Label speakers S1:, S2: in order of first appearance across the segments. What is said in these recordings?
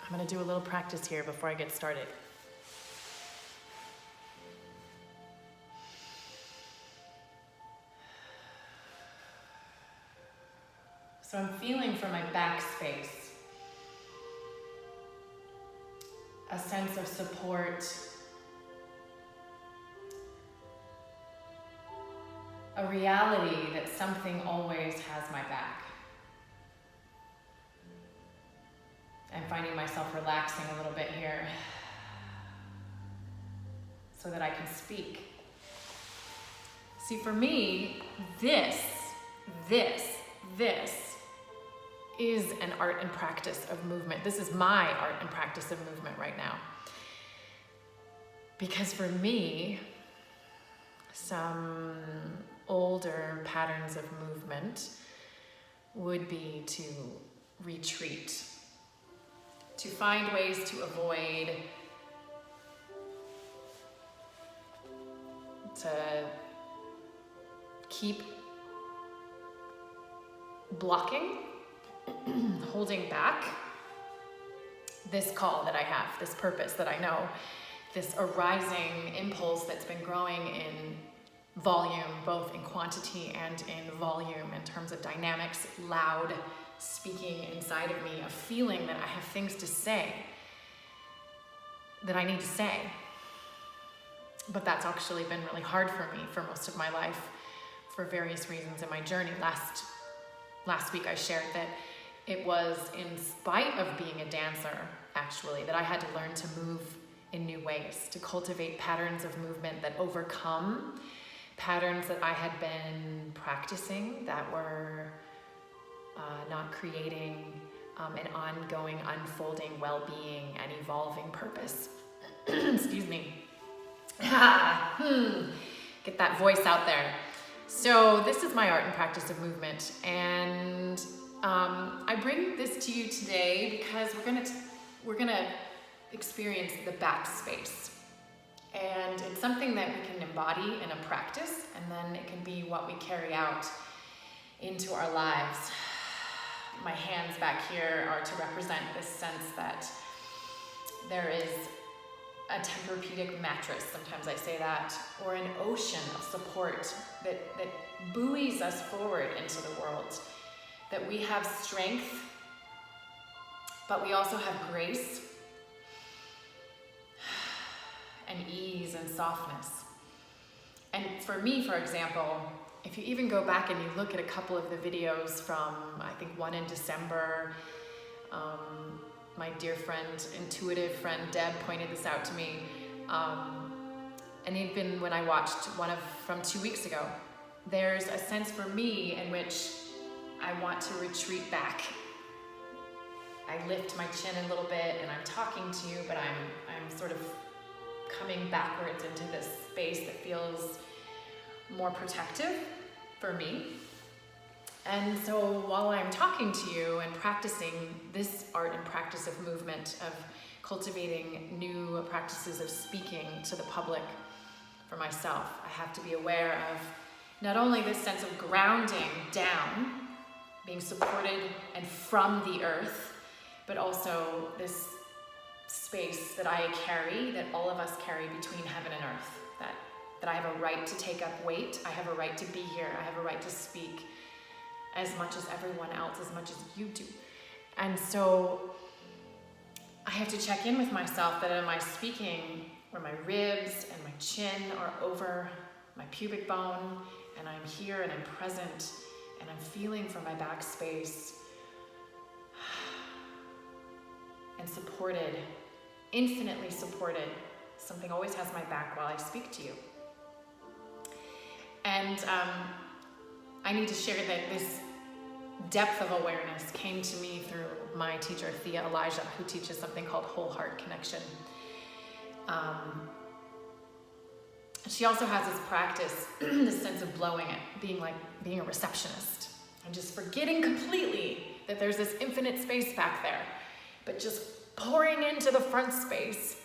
S1: I'm going to do a little practice here before I get started. So I'm feeling from my back space a sense of support, a reality that something always has my back. I'm finding myself relaxing a little bit here so that I can speak. See, for me, this is an art and practice of movement. This is my art and practice of movement right now. Because for me, some older patterns of movement would be to retreat, to find ways to avoid, to keep blocking, holding back this call that I have, this purpose that I know, this arising impulse that's been growing in volume, both in quantity and in volume, in terms of dynamics, loud speaking inside of me, a feeling that I have things to say that I need to say. But that's actually been really hard for me for most of my life for various reasons in my journey. Last week I shared that it was in spite of being a dancer, actually, that I had to learn to move in new ways, to cultivate patterns of movement that overcome patterns that I had been practicing that were not creating an ongoing, unfolding well-being and evolving purpose. Excuse me. Get that voice out there. So this is my art and practice of movement, and I bring this to you today because we're gonna experience the back space, and it's something that we can embody in a practice, and then it can be what we carry out into our lives. My hands back here are to represent this sense that there is a Tempur-Pedic mattress, sometimes I say that, or an ocean of support that buoys us forward into the world. That we have strength, but we also have grace and ease and softness. And for me, for example, if you even go back and you look at a couple of the videos from, I think one in December, my dear friend, intuitive friend Deb pointed this out to me, and even when I watched one from 2 weeks ago, there's a sense for me in which I want to retreat back. I lift my chin a little bit and I'm talking to you, but I'm sort of coming backwards into this space that feels more protective for me. And so while I'm talking to you and practicing this art and practice of movement, of cultivating new practices of speaking to the public for myself, I have to be aware of not only this sense of grounding down, being supported and from the earth, but also this space that I carry, that all of us carry between heaven and earth, that I have a right to take up weight, I have a right to be here, I have a right to speak as much as everyone else, as much as you do. And so I have to check in with myself that am I speaking where my ribs and my chin are over my pubic bone, and I'm here and I'm present and I'm feeling from my back space and supported, infinitely supported. Something always has my back while I speak to you. And I need to share that this depth of awareness came to me through my teacher, Thea Elijah, who teaches something called whole heart connection. She also has this practice, this sense of blowing it, being a receptionist, and just forgetting completely that there's this infinite space back there, but just pouring into the front space.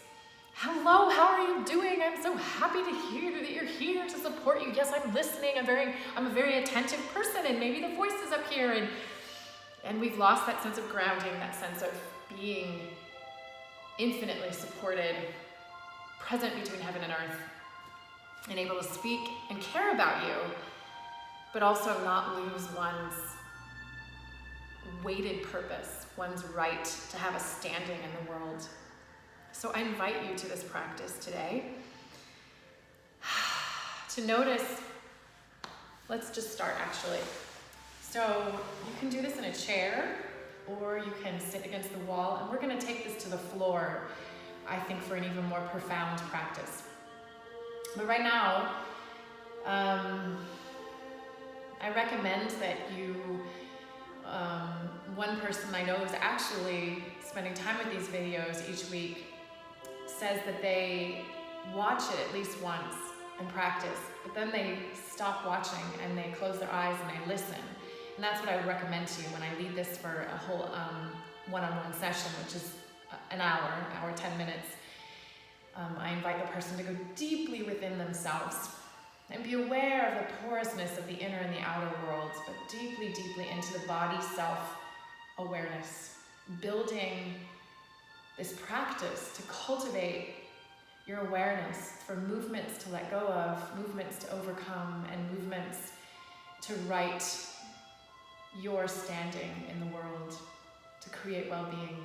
S1: Hello, how are you doing? I'm so happy to hear that you're here to support you. Yes, I'm listening. I'm a very attentive person, and maybe the voice is up here, and we've lost that sense of grounding, that sense of being infinitely supported, present between heaven and earth, and able to speak and care about you, but also not lose one's weighted purpose, one's right to have a standing in the world. So I invite you to this practice today to notice. Let's just start actually. So you can do this in a chair, or you can sit against the wall, and we're going to take this to the floor, I think, for an even more profound practice. But right now, I recommend that you, one person I know who's actually spending time with these videos each week says that they watch it at least once and practice, but then they stop watching and they close their eyes and they listen. And that's what I would recommend to you when I lead this for a whole one-on-one session, which is an hour, 10 minutes. I invite the person to go deeply within themselves and be aware of the porousness of the inner and the outer worlds, but deeply, deeply into the body self-awareness, building this practice to cultivate your awareness for movements to let go of, movements to overcome, and movements to right your standing in the world, to create well-being,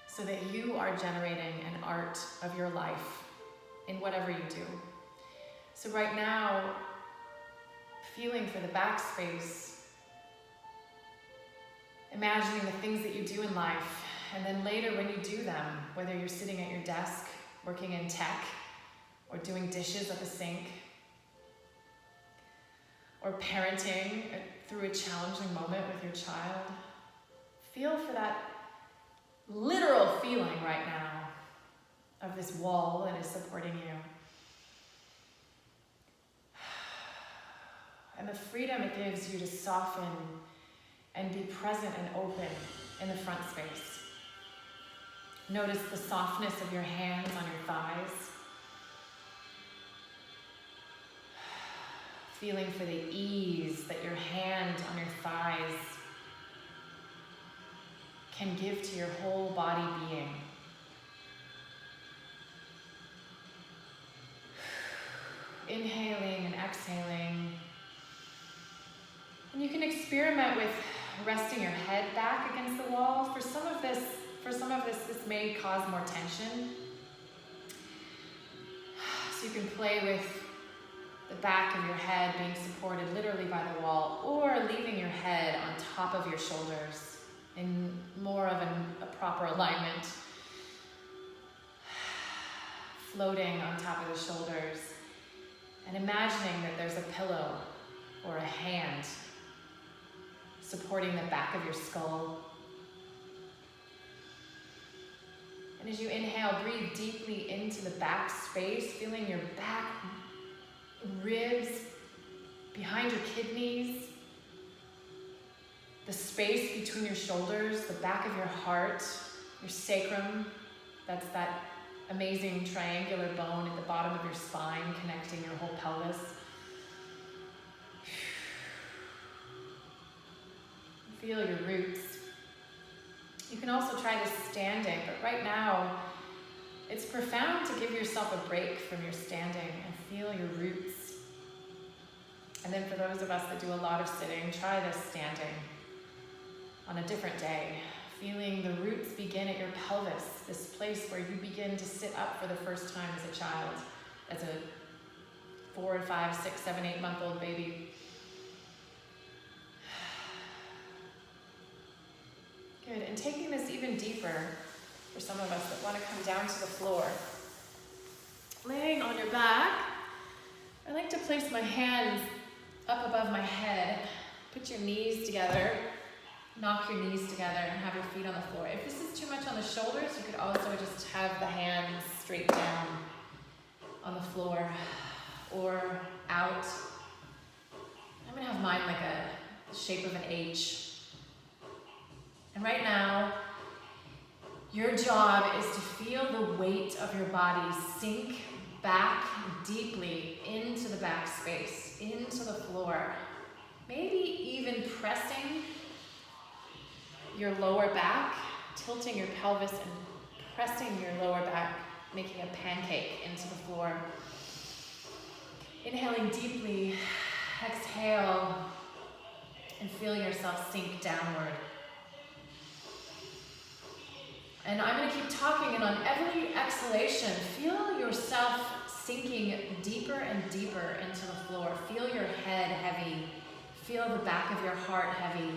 S1: so that you are generating an art of your life in whatever you do. So right now, feeling for the backspace, imagining the things that you do in life, and then later when you do them, whether you're sitting at your desk, working in tech, or doing dishes at the sink, or parenting through a challenging moment with your child, feel for that literal feeling right now of this wall that is supporting you. And the freedom it gives you to soften and be present and open in the front space. Notice the softness of your hands on your thighs. Feeling for the ease that your hand on your thighs can give to your whole body being. Inhaling and exhaling. And you can experiment with resting your head back against the wall. For some of this, this may cause more tension. So you can play with the back of your head being supported literally by the wall, or leaving your head on top of your shoulders in more of a proper alignment. Floating on top of the shoulders, and imagining that there's a pillow or a hand supporting the back of your skull. And as you inhale, breathe deeply into the back space, feeling your back ribs, behind your kidneys, the space between your shoulders, the back of your heart, your sacrum. That's that amazing triangular bone at the bottom of your spine connecting your whole pelvis. Feel your roots. You can also try this standing, but right now, it's profound to give yourself a break from your standing and feel your roots. And then for those of us that do a lot of sitting, try this standing on a different day. Feeling the roots begin at your pelvis, this place where you begin to sit up for the first time as a child, as a 4, 5, 6, 7, 8 month old baby. Good, and taking this even deeper for some of us that want to come down to the floor. Laying on your back, I like to place my hands up above my head. Put your knees together, knock your knees together, and have your feet on the floor. If this is too much on the shoulders, you could also just have the hands straight down on the floor or out. I'm going to have mine like the shape of an H. And right now, your job is to feel the weight of your body sink back deeply into the back space, into the floor. Maybe even pressing your lower back tilting your pelvis and pressing your lower back, making a pancake into the floor. Inhaling deeply, exhale, and feel yourself sink downward. And I'm going to keep talking, and on every exhalation, feel yourself sinking deeper and deeper into the floor. Feel your head heavy. Feel the back of your heart heavy.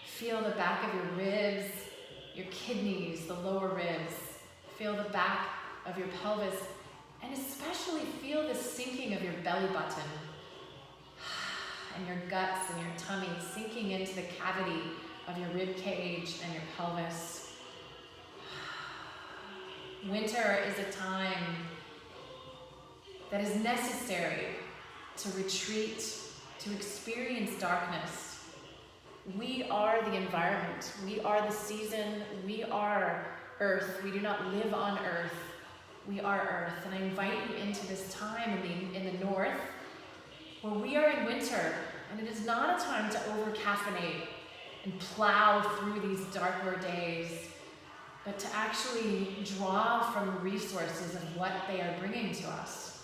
S1: Feel the back of your ribs, your kidneys, the lower ribs. Feel the back of your pelvis, and especially feel the sinking of your belly button and your guts and your tummy sinking into the cavity of your rib cage and your pelvis. Winter is a time that is necessary to retreat, to experience darkness. We are the environment. We are the season. We are Earth. We do not live on Earth. We are Earth. And I invite you into this time in the north where we are in winter, and it is not a time to over-caffeinate and plow through these darker days, but to actually draw from the resources of what they are bringing to us.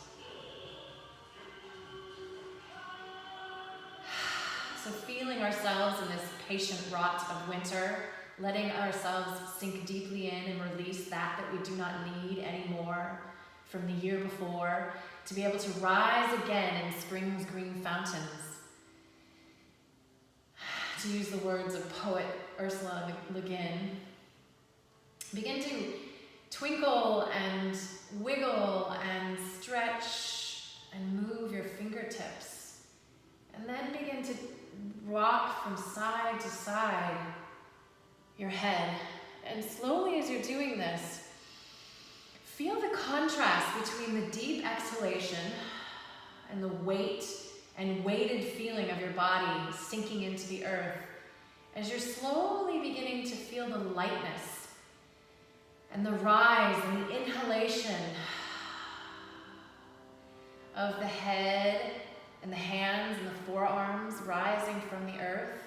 S1: So feeling ourselves in this patient rot of winter, letting ourselves sink deeply in and release that we do not need anymore from the year before, to be able to rise again in spring's green fountains. To use the words of poet Ursula Le Guin, begin to twinkle and wiggle and stretch and move your fingertips. And then begin to rock from side to side your head. And slowly as you're doing this, feel the contrast between the deep exhalation and the weight and weighted feeling of your body sinking into the earth as you're slowly beginning to feel the lightness and the rise and the inhalation of the head and the hands and the forearms rising from the earth.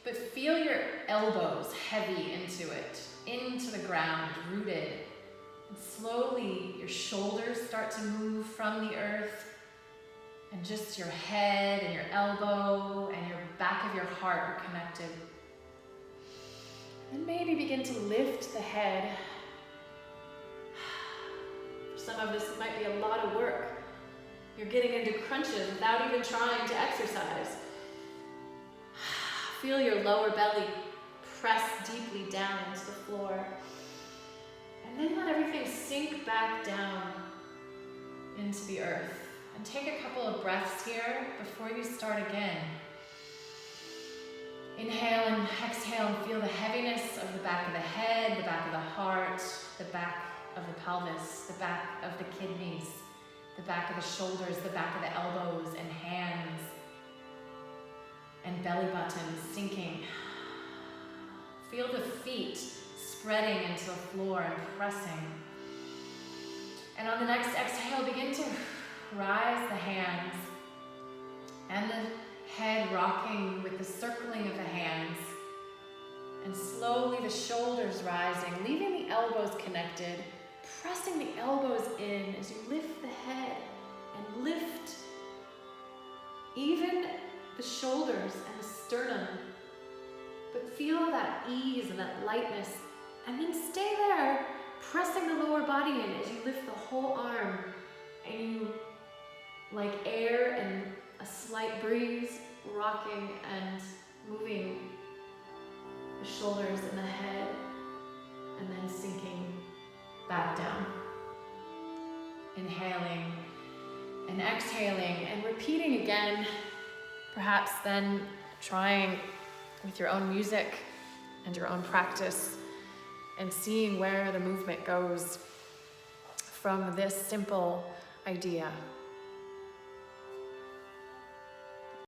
S1: But feel your elbows heavy into it, into the ground, rooted. And slowly your shoulders start to move from the earth, and just your head and your elbow and your back of your heart are connected. And maybe begin to lift the head. For some of us, it might be a lot of work. You're getting into crunches without even trying to exercise. Feel your lower belly press deeply down into the floor. And then let everything sink back down into the earth. And take a couple of breaths here before you start again. Inhale and exhale and feel the heaviness of the back of the head, the back of the heart, the back of the pelvis, the back of the kidneys, the back of the shoulders, the back of the elbows and hands, and belly button sinking. Feel the feet spreading into the floor and pressing. And on the next exhale, begin to rise the hands and the head rocking with the circling of the hands, and slowly the shoulders rising, leaving the elbows connected, pressing the elbows in as you lift the head and lift even the shoulders and the sternum. But feel that ease and that lightness, and then stay there, pressing the lower body in as you lift the whole arm, and you, like air and a slight breeze, rocking and moving the shoulders and the head, and then sinking back down. Inhaling and exhaling and repeating again, perhaps then trying with your own music and your own practice and seeing where the movement goes from this simple idea.